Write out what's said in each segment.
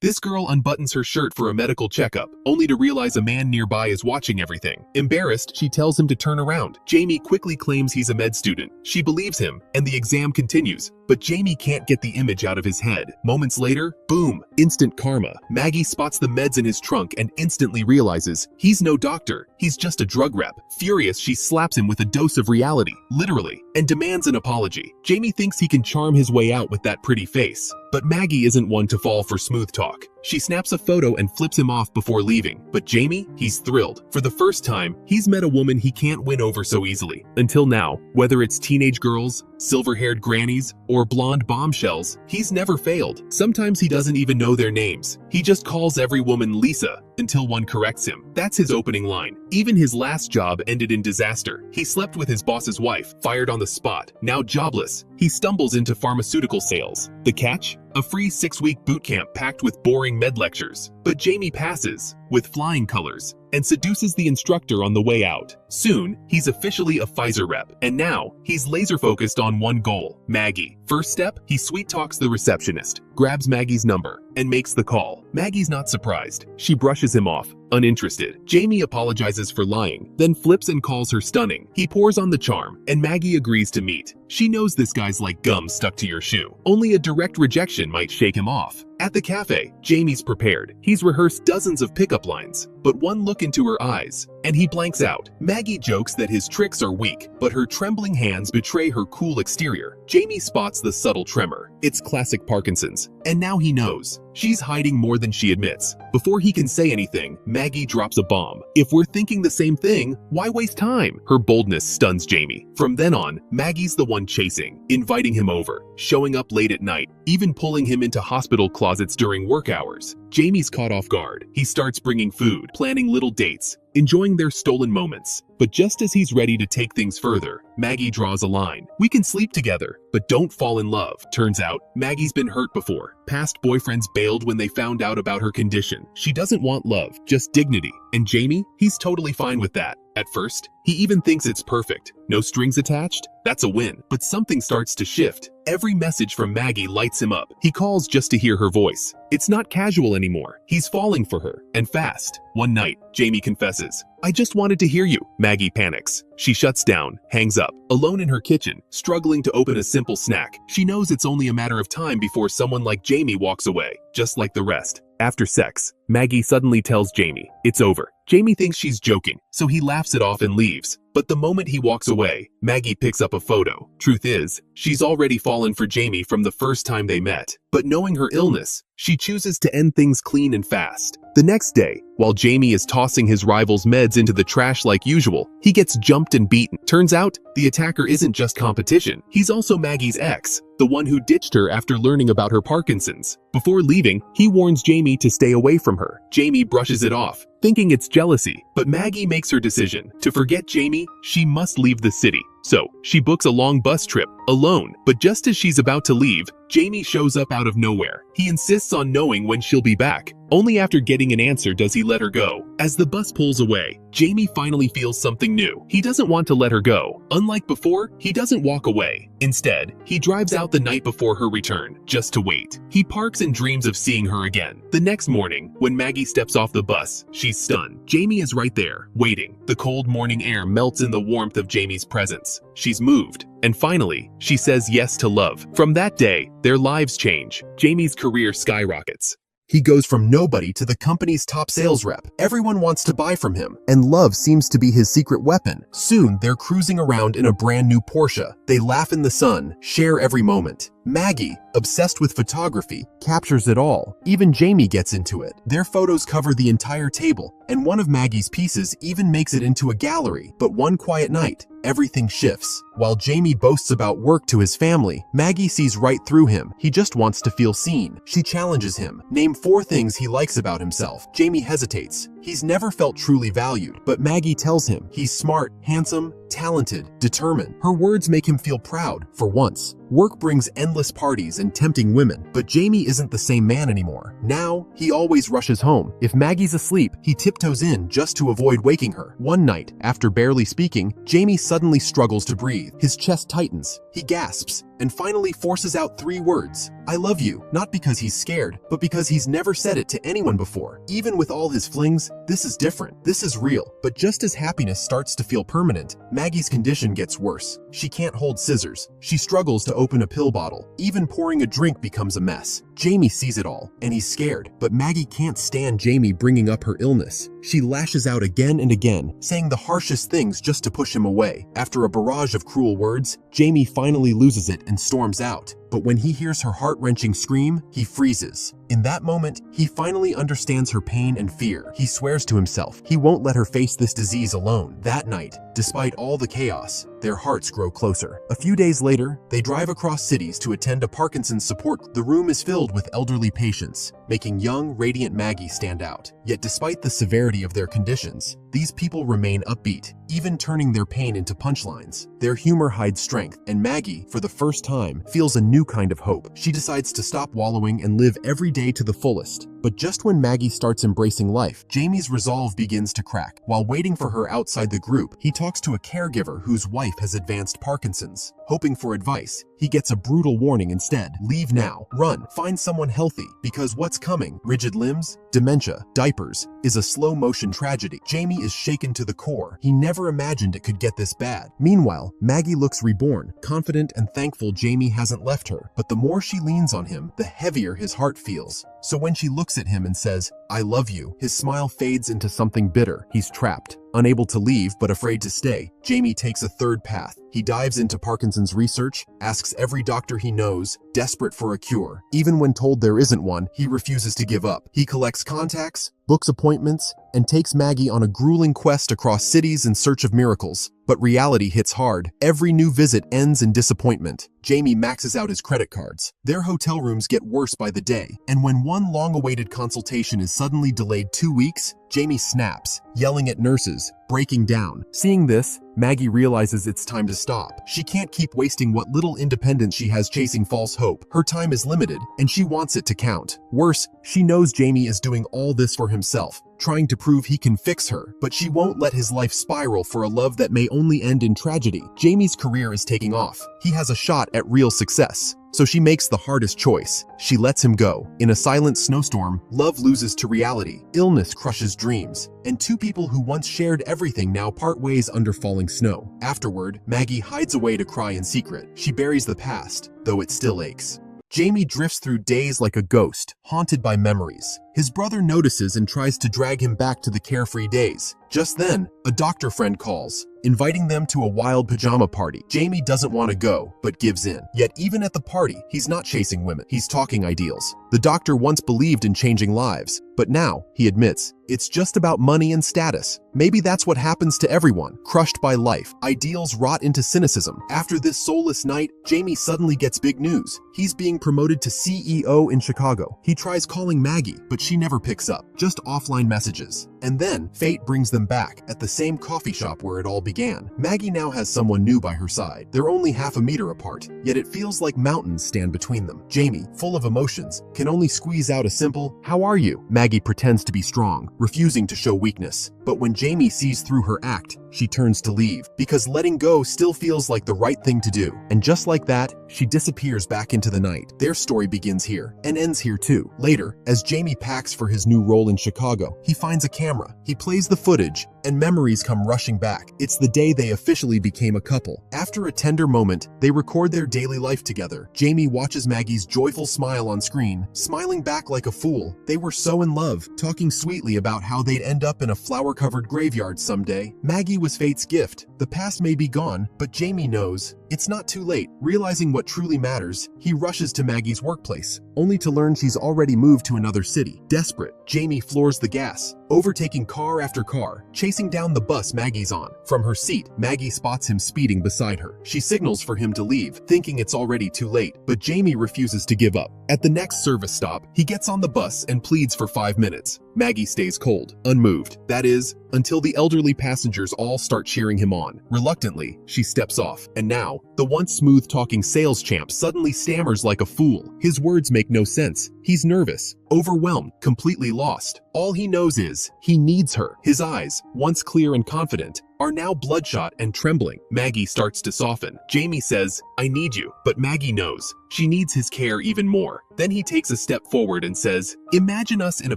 This girl unbuttons her shirt for a medical checkup, only to realize a man nearby is watching everything. Embarrassed, she tells him to turn around. Jamie quickly claims he's a med student. She believes him, and the exam continues. But Jamie can't get the image out of his head. Moments later, boom, instant karma. Maggie spots the meds in his trunk and instantly realizes he's no doctor, he's just a drug rep. Furious, she slaps him with a dose of reality, literally, and demands an apology. Jamie thinks he can charm his way out with that pretty face. But Maggie isn't one to fall for smooth talk. She snaps a photo and flips him off before leaving. But Jamie, he's thrilled. For the first time, he's met a woman he can't win over so easily. Until now, whether it's teenage girls, silver-haired grannies, or blonde bombshells, he's never failed. Sometimes he doesn't even know their names. He just calls every woman Lisa, until one corrects him. That's his opening line. Even his last job ended in disaster. He slept with his boss's wife, fired on the spot. Now jobless, he stumbles into pharmaceutical sales. The catch? A free 6-week boot camp packed with boring med lectures. But Jamie passes, with flying colors, and seduces the instructor on the way out. Soon, he's officially a Pfizer rep, and now, he's laser-focused on one goal, Maggie. First step, he sweet-talks the receptionist, grabs Maggie's number, and makes the call. Maggie's not surprised. She brushes him off, uninterested. Jamie apologizes for lying, then flips and calls her stunning. He pours on the charm, and Maggie agrees to meet. She knows this guy's like gum stuck to your shoe. Only a direct rejection might shake him off. At the cafe, Jamie's prepared. He's rehearsed dozens of pickup lines, but one look into her eyes, and he blanks out. Maggie jokes that his tricks are weak, but her trembling hands betray her cool exterior. Jamie spots the subtle tremor. It's classic Parkinson's, and now he knows. She's hiding more than she admits. Before he can say anything, Maggie drops a bomb. If we're thinking the same thing, why waste time? Her boldness stuns Jamie. From then on, Maggie's the one chasing, inviting him over, showing up late at night, even pulling him into hospital closets during work hours. Jamie's caught off guard. He starts bringing food, planning little dates, enjoying their stolen moments. But just as he's ready to take things further, Maggie draws a line. We can sleep together, but don't fall in love. Turns out, Maggie's been hurt before. Past boyfriends bailed when they found out about her condition. She doesn't want love, just dignity. And Jamie, he's totally fine with that. At first, he even thinks it's perfect. No strings attached? That's a win. But something starts to shift. Every message from Maggie lights him up. He calls just to hear her voice. It's not casual anymore. He's falling for her, and fast. One night, Jamie confesses, "I just wanted to hear you." Maggie panics. She shuts down, hangs up. Alone in her kitchen, struggling to open a simple snack, she knows it's only a matter of time before someone like Jamie walks away, just like the rest. After sex, Maggie suddenly tells Jamie, it's over. Jamie thinks she's joking, so he laughs it off and leaves. But the moment he walks away, Maggie picks up a photo. Truth is, she's already fallen for Jamie from the first time they met. But knowing her illness, she chooses to end things clean and fast. The next day, while Jamie is tossing his rival's meds into the trash like usual, he gets jumped and beaten. Turns out, the attacker isn't just competition. He's also Maggie's ex, the one who ditched her after learning about her Parkinson's. Before leaving, he warns Jamie to stay away from her. Jamie brushes it off, thinking it's jealousy. But Maggie makes her decision. To forget Jamie, she must leave the city. So, she books a long bus trip, alone. But just as she's about to leave, Jamie shows up out of nowhere. He insists on knowing when she'll be back. Only after getting an answer does he let her go. As the bus pulls away, Jamie finally feels something new. He doesn't want to let her go. Unlike before, he doesn't walk away. Instead, he drives out the night before her return, just to wait. He parks and dreams of seeing her again. The next morning, when Maggie steps off the bus, she's stunned. Jamie is right there, waiting. The cold morning air melts in the warmth of Jamie's presence. She's moved. And finally, she says yes to love. From that day, their lives change. Jamie's career skyrockets. He goes from nobody to the company's top sales rep. Everyone wants to buy from him, and love seems to be his secret weapon. Soon, they're cruising around in a brand new Porsche. They laugh in the sun, share every moment. Maggie, obsessed with photography, captures it all. Even Jamie gets into it. Their photos cover the entire table, and one of Maggie's pieces even makes it into a gallery. But one quiet night, everything shifts. While Jamie boasts about work to his family, Maggie sees right through him. He just wants to feel seen. She challenges him. Name 4 things he likes about himself. Jamie hesitates. He's never felt truly valued, but Maggie tells him he's smart, handsome, talented, determined. Her words make him feel proud, for once. Work brings endless parties and tempting women, but Jamie isn't the same man anymore. Now, he always rushes home. If Maggie's asleep, he tiptoes in just to avoid waking her. One night, after barely speaking, Jamie suddenly struggles to breathe. His chest tightens. He gasps, and finally forces out 3 words, "I love you," not because he's scared, but because he's never said it to anyone before. Even with all his flings, this is different. This is real. But just as happiness starts to feel permanent, Maggie's condition gets worse. She can't hold scissors. She struggles to open a pill bottle. Even pouring a drink becomes a mess. Jamie sees it all, and he's scared. But Maggie can't stand Jamie bringing up her illness. She lashes out again and again, saying the harshest things just to push him away. After a barrage of cruel words, Jamie finally loses it and storms out. But when he hears her heart-wrenching scream, he freezes. In that moment, he finally understands her pain and fear. He swears to himself he won't let her face this disease alone. That night, despite all the chaos, their hearts grow closer. A few days later, they drive across cities to attend a Parkinson's support. The room is filled with elderly patients, making young, radiant Maggie stand out. Yet despite the severity of their conditions, these people remain upbeat, even turning their pain into punchlines. Their humor hides strength, and Maggie, for the first time, feels a new kind of hope. She decides to stop wallowing and live every day to the fullest. But just when Maggie starts embracing life, Jamie's resolve begins to crack. While waiting for her outside the group, he talks to a caregiver whose wife has advanced Parkinson's. Hoping for advice, he gets a brutal warning instead. Leave now. Run. Find someone healthy. Because what's coming, rigid limbs, dementia, diapers, is a slow-motion tragedy. Jamie is shaken to the core. He never imagined it could get this bad. Meanwhile, Maggie looks reborn, confident and thankful Jamie hasn't left her. But the more she leans on him, the heavier his heart feels. So when she looks at him and says, "I love you," his smile fades into something bitter. He's trapped. Unable to leave but afraid to stay, Jamie takes a third path. He dives into Parkinson's research, asks every doctor he knows, desperate for a cure. Even when told there isn't one, he refuses to give up. He collects contacts, books appointments, and takes Maggie on a grueling quest across cities in search of miracles. But reality hits hard. Every new visit ends in disappointment. Jamie maxes out his credit cards. Their hotel rooms get worse by the day, and when one long-awaited consultation is suddenly delayed 2 weeks, Jamie snaps, yelling at nurses, breaking down. Seeing this, Maggie realizes it's time to stop. She can't keep wasting what little independence she has chasing false hope. Her time is limited, and she wants it to count. Worse, she knows Jamie is doing all this for himself, trying to prove he can fix her, but she won't let his life spiral for a love that may only end in tragedy. Jamie's career is taking off. He has a shot at real success. So she makes the hardest choice. She lets him go. In a silent snowstorm, love loses to reality. Illness crushes dreams. And 2 people who once shared everything now part ways under falling snow. Afterward, Maggie hides away to cry in secret. She buries the past, though it still aches. Jamie drifts through days like a ghost, haunted by memories. His brother notices and tries to drag him back to the carefree days. Just then, a doctor friend calls, inviting them to a wild pajama party. Jamie doesn't want to go, but gives in. Yet even at the party, he's not chasing women. He's talking ideals. The doctor once believed in changing lives, but now, he admits, it's just about money and status. Maybe that's what happens to everyone, crushed by life. Ideals rot into cynicism. After this soulless night, Jamie suddenly gets big news. He's being promoted to CEO in Chicago. He tries calling Maggie, but she never picks up, just offline messages. And then, fate brings them back, at the same coffee shop where it all began. Maggie now has someone new by her side. They're only half a meter apart, yet it feels like mountains stand between them. Jamie, full of emotions, can only squeeze out a simple, "How are you?" Maggie pretends to be strong, refusing to show weakness. But when Jamie sees through her act, she turns to leave, because letting go still feels like the right thing to do. And just like that, she disappears back into the night. Their story begins here, and ends here too. Later, as Jamie packs for his new role in Chicago, he finds a camera. He plays the footage, and memories come rushing back. It's the day they officially became a couple. After a tender moment, they record their daily life together. Jamie watches Maggie's joyful smile on screen, smiling back like a fool. They were so in love, talking sweetly about how they'd end up in a flower-covered graveyard someday. Maggie was fate's gift. The past may be gone, but Jamie knows it's not too late. Realizing what truly matters, he rushes to Maggie's workplace, only to learn she's already moved to another city. Desperate, Jamie floors the gas, overtaking car after car, chasing down the bus Maggie's on. From her seat, Maggie spots him speeding beside her. She signals for him to leave, thinking it's already too late, but Jamie refuses to give up. At the next service stop, he gets on the bus and pleads for 5 minutes. Maggie stays cold, unmoved. That is, until the elderly passengers all start cheering him on. Reluctantly, she steps off, and now, the once smooth-talking sales champ suddenly stammers like a fool. His words make no sense. He's nervous, overwhelmed, completely lost. All he knows is, he needs her. His eyes, once clear and confident, are now bloodshot and trembling. Maggie starts to soften. Jamie says, "I need you," but Maggie knows she needs his care even more. Then he takes a step forward and says, "Imagine us in a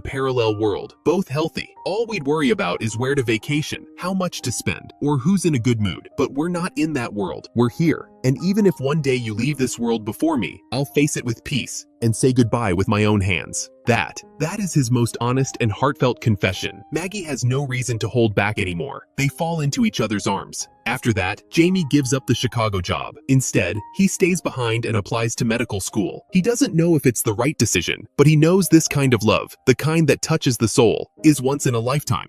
parallel world, both healthy. All we'd worry about is where to vacation, how much to spend, or who's in a good mood. But we're not in that world. We're here. And even if one day you leave this world before me, I'll face it with peace and say goodbye with my own hands." That is his most honest and heartfelt confession. Maggie has no reason to hold back anymore. They fall into each other's arms. After that, Jamie gives up the Chicago job. Instead, he stays behind and applies to medical school. He doesn't know if it's the right decision, but he knows this kind of love, the kind that touches the soul, is once in a lifetime.